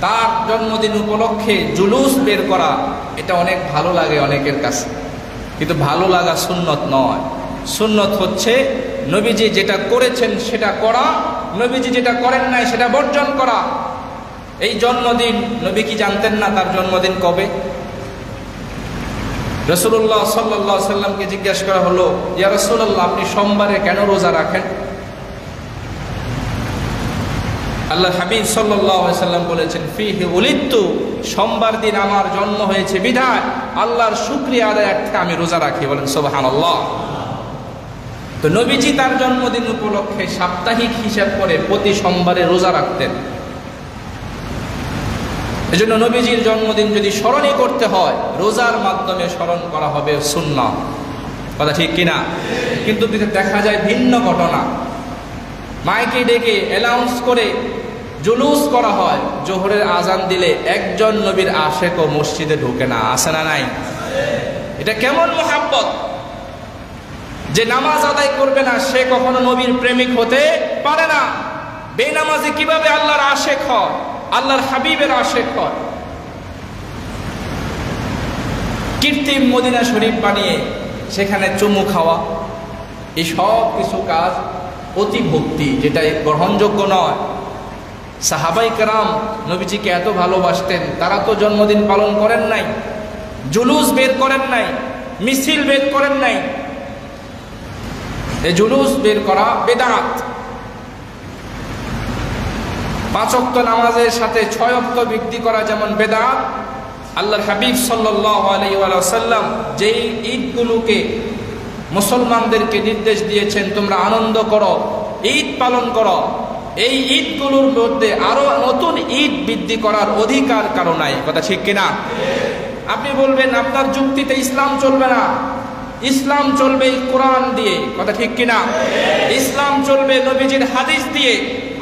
তার জন্মদিন উপলক্ষে জুলুস বের করা, এটা অনেক ভালো লাগে অনেকের কাছে, কিন্তু ভালো লাগা সুন্নত নয়। সুন্নত হচ্ছে নবীজি যেটা করেছেন সেটা করা, নবীজি যেটা করেন নাই সেটা বর্জন করা। এই জন্মদিন নবী কি জানতেন না তার জন্মদিন কবে? রাসূলুল্লাহ সাল্লাল্লাহু আলাইহি সাল্লামকে জিজ্ঞাসা করা হলো, ইয়া রাসূলুল্লাহ, আপনি সোমবারে কেন রোজা রাখেন? আল্লাহ হাবিব সাল্লাল্লাহু আলাইহি সাল্লাম বলেছেন, ফিহি উলিদতু, সোমবার দিন আমার জন্ম হয়েছে বিধায় আল্লাহর শুকরিয়া আদায়ার্থে আমি রোজা রাখি, বলেন সুবহানাল্লাহ। তো নবীজি তার জন্মদিন উপলক্ষে সাপ্তাহিক হিসাব করে প্রতি সোমবারে রোজা রাখতেন। এজন্য নবীজির জন্মদিন যদি স্মরণই করতে হয়, রোজার মাধ্যমে স্মরণ করা হবে সুন্নাহ। কথা ঠিক কিনা? কিন্তু দেখা যায় ভিন্ন ঘটনা, মাইকে ডেকে অ্যানাউন্স করে জুলুস করা হয়। জোহরের আজান দিলে একজন নবীর আশেকও মসজিদে ঢোকে না, আসে না নাই? এটা কেমন মোহাব্বত যে নামাজ আদায় করবে না সে কখনো নবীর প্রেমিক হতে পারে না। বেনামাজি কিভাবে আল্লাহর আশেক হয়, আল্লাহর হাবিবের আশেক হয়? কৃত্রিম মদিনা শরীফ বানিয়ে সেখানে চুমু খাওয়া, এই সব কিছু কাজ অতি ভক্তি, যেটা গ্রহণযোগ্য নয়। সাহাবাই কেরাম নবীজিকে এত ভালোবাসতেন, তারা তো জন্মদিন পালন করেন নাই, জুলুস বের করেন নাই, মিছিল বের করেন নাই। এই জুলুস বের করা বেদাত। 5 ওয়াক্ত নামাজের সাথে 6 ওয়াক্ত বৃদ্ধি করা যেমন বেদাত, আল্লাহর হাবিব সাল্লাল্লাহু আলাইহি ওয়াসাল্লাম যেই ঈদগুলোকে মুসলমানদেরকে নির্দেশ দিয়েছেন তোমরা আনন্দ করো, ঈদ পালন করো, এই ঈদগুলোর মধ্যে আরো নতুন ঈদ বৃদ্ধি করার অধিকার কারো নাই। কথা ঠিক কিনা? আপনি বলবেন আপনার যুক্তিতে ইসলাম চলবে না, ইসলাম চলবে কোরআন দিয়ে। কথা ঠিক কিনা? ইসলাম চলবে নবীজির হাদিস দিয়ে,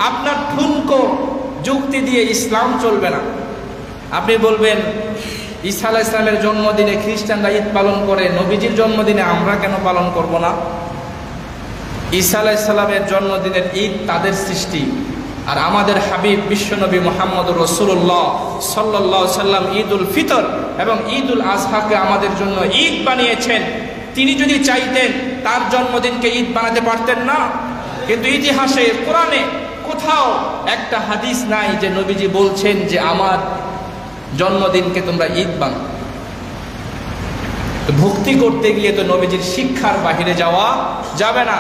আপনার ঠুনকো যুক্তি দিয়ে ইসলাম চলবে না। আপনি বলবেন ঈসা আলাইহিস সালামের জন্মদিনে খ্রিস্টানরা ঈদ পালন করে, নবীজির জন্মদিনে আমরা কেন পালন করব না? ঈসা আলাইহিস সালামের জন্মদিনের ঈদ তাদের সৃষ্টি, আর আমাদের হাবিব বিশ্বনবী মুহাম্মদুর রাসূলুল্লাহ সাল্লাল্লাহু আলাইহি সাল্লাম ঈদুল ফিতর এবং ঈদুল আজহাকে আমাদের জন্য ঈদ বানিয়েছেন। তিনি যদি চাইতেন তার জন্মদিনকে ঈদ বানাতে পারতেন না, কিন্তু ইতিহাসে কোরআনে কোথাও একটা হাদিস নাই যে নবীজি বলছেন যে আমার জন্মদিনকে তোমরা ঈদ বানাও। ভক্তি করতে গিয়ে তো নবীজির শিক্ষার বাহিরে যাওয়া যাবে না।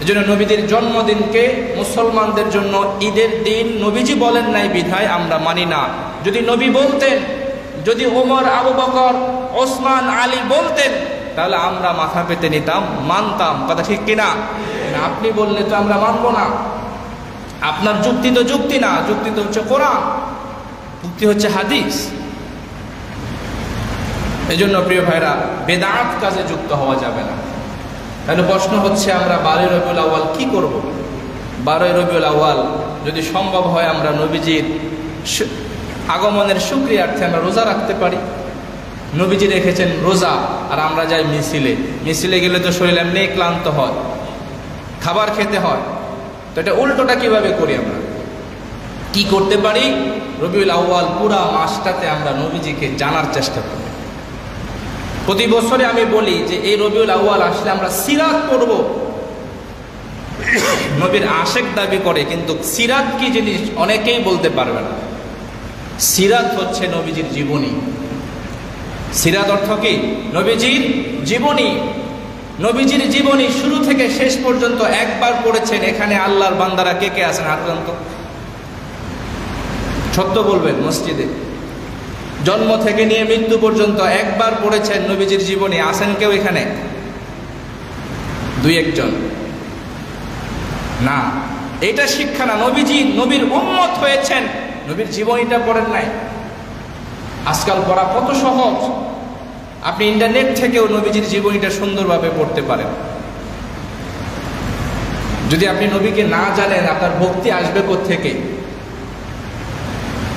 এজন্য নবীদের জন্মদিনকে মুসলমানদের জন্য ঈদের দিন নবীজি বলেন নাই বিধায় আমরা মানি না। যদি নবী বলতেন, যদি ওমর, আবু বকর, ওসমান, আলী বলতেন, তাহলে আমরা মাথা পেতে নিতাম, মানতাম। কথা ঠিক কিনা? আপনি বললে তো আমরা মানব না। আপনার যুক্তি তো যুক্তি না, যুক্তি তো হচ্ছে কোরআন, যুক্তি হচ্ছে হাদিস। এজন্য প্রিয় ভাইরা, বেদাত কাজে যুক্ত হওয়া যাবে না। তাহলে প্রশ্ন হচ্ছে, আমরা 12 রবিউল আউয়াল কি করব? 12 রবিউল আউয়াল যদি সম্ভব হয় আমরা নবীজির আগমনের শুকরিয়ার্থে আমরা রোজা রাখতে পারি। নবীজি রেখেছেন রোজা, আর আমরা যাই মিছিলে। মিছিলে গেলে তো শরীর এমনি ক্লান্ত হয়, খাবার খেতে হয়। তো এটা উল্টোটা কিভাবে করি? আমরা কি করতে পারি? রবিউল আউয়াল পুরা মাসটাতে আমরা নবীজিকে জানার চেষ্টা করি। প্রতি বছরে আমি বলি যে এই রবিউল আউয়াল আসলে আমরা সিরাত পড়ব। নবীর আশেক দাবি করে, কিন্তু সিরাত কি জিনিস অনেকেই বলতে পারবে না। সিরাত হচ্ছে নবীজির জীবনী। সিরাত অর্থ কি? নবীজির জীবনী। নবীজির জীবনী শুরু থেকে শেষ পর্যন্ত একবার পড়েছেন। এখানে আল্লাহর বান্দারা কে কে আছেন? হাত তুলুন তো, সত্য বলবেন। মসজিদে জন্ম থেকে নিয়ে মৃত্যু পর্যন্ত একবার পড়েছেন নবীজির জীবনী, আছেন কেউ এখানে? 2-1 জন না। এটা শিক্ষা না। নবীজি নবীর উম্মত হয়েছেন, নবীর জীবনীটা পড়েন নাই। আজকাল পড়া কত সহজ। আপনি ইন্টারনেট থেকেও নবীজির জীবনীটা সুন্দরভাবে পড়তে পারেন। যদি আপনি নবীকে না জানেন, আপনার ভক্তি আসবে কোত্থেকে?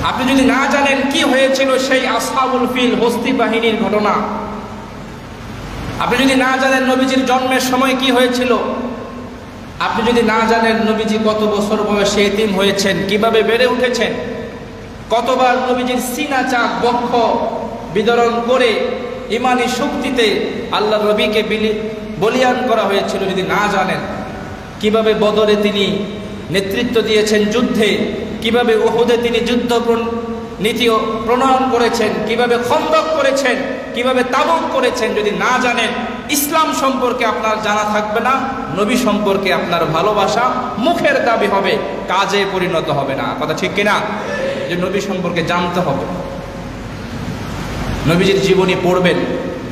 আপনি যদি না জানেন কি হয়েছিল সেই আসহাবুল ফিল, হস্তি বাহিনীর ঘটনা, আপনি যদি না জানেন নবীজির জন্মের সময় কি হয়েছিল, আপনি যদি না জানেন নবীজি কত বছর বয়সে এতিম হয়েছেন, কিভাবে বেড়ে উঠেছেন, কতবার নবীজির সিনা চাক বক্ষ বিতরণ করে ইমানি শক্তিতে আল্লাহ নবীকে বলিয়ান করা হয়েছিল, যদি না জানেন কিভাবে বদরে তিনি নেতৃত্ব দিয়েছেন যুদ্ধে, কিভাবে উহুদে তিনি যুদ্ধ নীতি প্রণয়ন করেছেন, কিভাবে খন্দক করেছেন, কিভাবে তাবুক করেছেন, যদি না জানেন, ইসলাম সম্পর্কে আপনার জানা থাকবে না, নবী সম্পর্কে আপনার ভালোবাসা মুখের দাবি হবে, কাজে পরিণত হবে না। কথা ঠিক কিনা? যে নবী সম্পর্কে জানতে হবে, নবীজির জীবনী পড়বেন,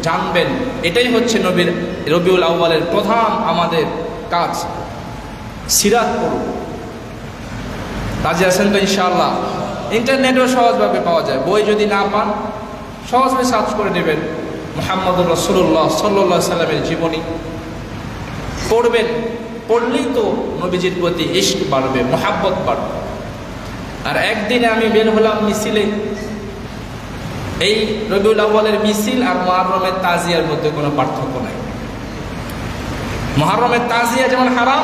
জানবেন। এটাই হচ্ছে নবীর রবিউল আউয়ালের প্রধান আমাদের কাজ। সিরাত পড়ুন। রাজি আছেন তো? ইনশাআল্লাহ। ইন্টারনেটেও সহজভাবে পাওয়া যায়। বই যদি না পান, সহজভাবে সার্চ করে নেবেন মুহাম্মদুর রাসূলুল্লাহ সাল্লাল্লাহু আলাইহি সাল্লামের জীবনী পড়বেন। পড়লেই তো নবীজির প্রতি ইশক বাড়বে, মহাব্বত বাড়বে। আর একদিনে আমি বের হলাম মিছিলে। এই রবিউল আউয়ালের মিছিল আর মুহররমের তাজিয়ার মধ্যে কোনো পার্থক্য নাই। মুহররমের তাজিয়া যেমন হারাম,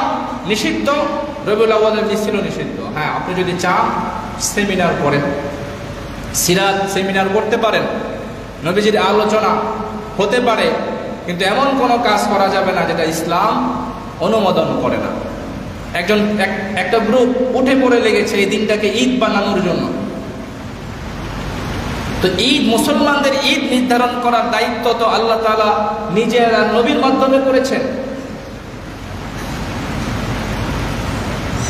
নিষিদ্ধ, রবিউল আউয়ালের মিছিলও নিষিদ্ধ। হ্যাঁ, আপনি যদি চান সেমিনার করেন, সিরাত সেমিনার করতে পারেন, নবীজির আলোচনা হতে পারে, কিন্তু এমন কোনো কাজ করা যাবে না যেটা ইসলাম অনুমোদন করে না। একটা গ্রুপ উঠে পড়ে লেগেছে এই দিনটাকে ঈদ বানানোর জন্য। তো ঈদ, মুসলমানদের ঈদ নির্ধারণ করার দায়িত্ব তো আল্লাহ তাআলা নিজের আর নবীর মাধ্যমে করেছেন।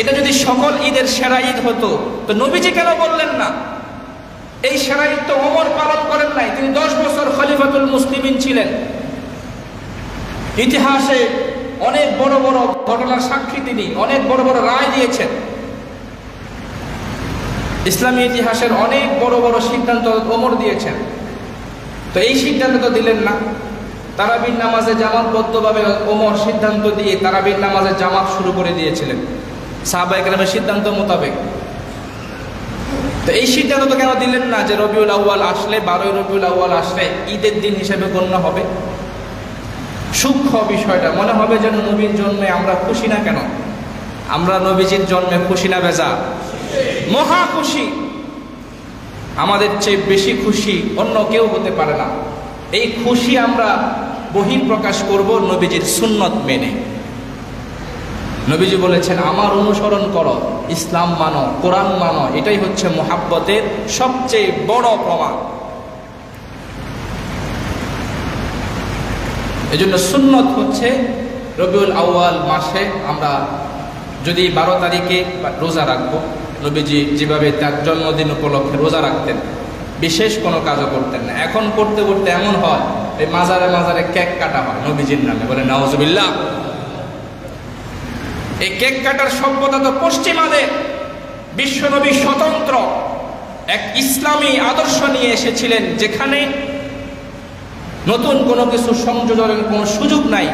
এটা যদি সকল ঈদের সেরা ঈদ হতো, তো নবীজি কেন বললেন না? এই সেরা ঈদ তো ওমর পালন করেন নাই, তিনি 10 বছর খলিফাতুল মুসলিমিন ছিলেন। ইতিহাসে অনেক বড় বড় ঘটনার সাক্ষী তিনি, অনেক বড় বড় রায় দিয়েছেন। ইসলামী ইতিহাসের অনেক বড় বড় সিদ্ধান্ত ওমর দিয়েছেন। তো এই সিদ্ধান্ত তো দিলেন না। তারাবির নামাজে জামাতবদ্ধভাবে ওমর সিদ্ধান্ত দিয়ে তারাবির নামাজে জামাত শুরু করে দিয়েছিলেন সাহাবায়ে কেরামের সিদ্ধান্ত মোতাবেক। তো এই সিদ্ধান্ত তো কেন দিলেন না যে রবিউল আউয়াল আসলে, 12 রবিউল আউয়াল আসলে ঈদের দিন হিসেবে গণ্য হবে? সূক্ষ্ম বিষয়টা মনে হবে যেন নবীর জন্মে আমরা খুশি না কেন? আমরা নবীজির জন্মে খুশি না বেজা? মহা খুশি। আমাদের চেয়ে বেশি খুশি অন্য কেউ হতে পারে না। এই খুশি আমরা বহিঃপ্রকাশ করব নবীজির সুন্নত মেনে। নবীজি বলেছেন, আমার অনুসরণ করো, ইসলাম মানো, কোরআন মানো, এটাই হচ্ছে মুহাব্বতের সবচেয়ে বড় প্রমাণ। এজন্য সুন্নত হচ্ছে রবিউল আউয়াল মাসে আমরা যদি 12 তারিখে রোজা রাখবো, নবীজি যেভাবে তার জন্মদিন উপলক্ষে রোজা রাখতেন, বিশেষ কোনো কাজও করতেন না। এখন করতে করতে এমন হয় এই মাজারে মাজারে কেক কাটা হয় নবীজির নামে, বলে নাউজুবিল্লাহ। এই কেক কাটার সভ্যতা তো পশ্চিমাদের। বিশ্বনবী স্বতন্ত্র এক ইসলামী আদর্শ নিয়ে এসেছিলেন, যেখানে নতুন কোনো কিছু সংযোজনের কোনো সুযোগ নাই।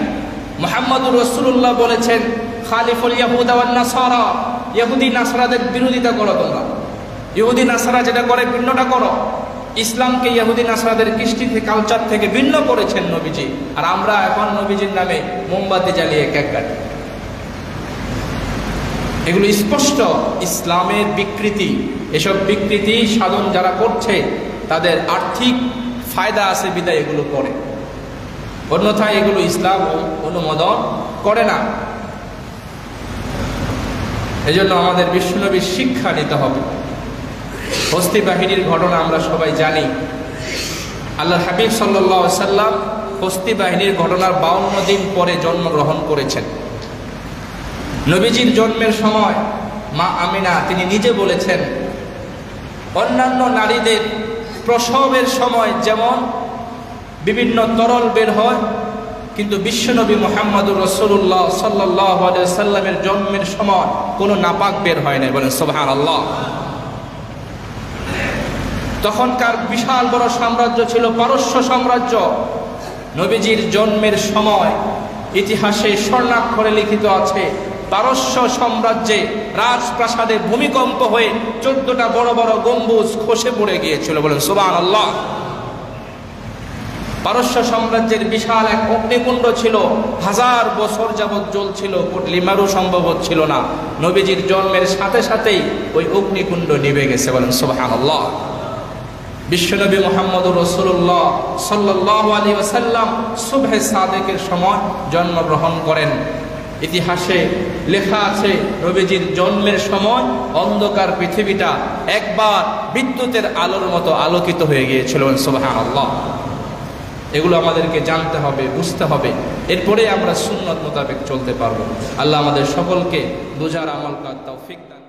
মুহাম্মদুর রাসূলুল্লাহ বলেছেন, খালিফুল ইয়াহুদা ওয়ান নাসারা, ইহুদি নাসারাদের বিরোধিতা করো তোমরা। ইহুদি নাসারা যেটা করে ভিন্নটা করো। ইসলামকে ইহুদি নাসারাদের কৃষ্টি থেকে, কালচার থেকে ভিন্ন করেছেন নবীজি। আর আমরা এখন নবীজির নামে মোমবাতি জ্বালিয়ে কেক কাটি। এগুলো স্পষ্ট ইসলামের বিকৃতি। এসব বিকৃতি সাধন যারা করছে তাদের আর্থিক ফায়দা আছে বিদায় এগুলো করে, অন্যথায় এগুলো ইসলাম অনুমোদন করে না। এজন্য আমাদের বিশ্বনবীর শিক্ষা নিতে হবে। হস্তি বাহিনীর ঘটনা আমরা সবাই জানি। আল্লাহর হাবিব সাল্লাল্লাহু আলাইহি ওয়াসাল্লাম হস্তি বাহিনীর ঘটনার 52 দিন পরে জন্মগ্রহণ করেছেন। নবীজির জন্মের সময় মা আমিনা তিনি নিজে বলেছেন, অন্যান্য নারীদের প্রসবের সময় যেমন বিভিন্ন তরল বের হয়, কিন্তু বিশ্বনবী মুহাম্মদুর রাসূলুল্লাহ সাল্লাল্লাহু আলাইহি ওয়াসাল্লামের জন্মের সময় কোনো নাপাক বের হয় না। বলেন সুবহানাল্লাহ। তখনকার বিশাল বড় সাম্রাজ্য ছিল পারস্য সাম্রাজ্য। নবীজির জন্মের সময় ইতিহাসে স্বর্ণাক্ষরে লিখিত আছে, পারস্য সাম্রাজ্যে রাজপ্রাসাদে ভূমিকম্প হয়ে 14টা বড় বড় গম্বুজ খসে পড়ে গিয়েছিল। বলেন সুবহানাল্লাহ। পারস্য সাম্রাজ্যের বিশাল এক অগ্নিকুণ্ড ছিল, 1000 বছর যাবৎ জ্বলছিল, লিমারও সম্ভব ছিল না। নবীজির জন্মের সাথে সাথেই ওই অগ্নিকুণ্ড নিভে গেছে। বলেন সুবহানাল্লাহ। বিশ্বনবী মুহাম্মদুর রাসূলুল্লাহ সাল্লাল্লাহু আলাইহি ওয়াসাল্লাম সুবহে সাদেকের সময় জন্মগ্রহণ করেন। ইতিহাসে লেখা আছে, নবীজির জন্মের সময় অন্ধকার পৃথিবীটা একবার বিদ্যুতের আলোর মতো আলোকিত হয়ে গিয়েছিল। সুবহানাল্লাহ। এগুলো আমাদেরকে জানতে হবে, বুঝতে হবে, এরপরে আমরা সুন্নত মোতাবেক চলতে পারবো। আল্লাহ আমাদের সকলকে বুঝার আমল করার তৌফিক দান।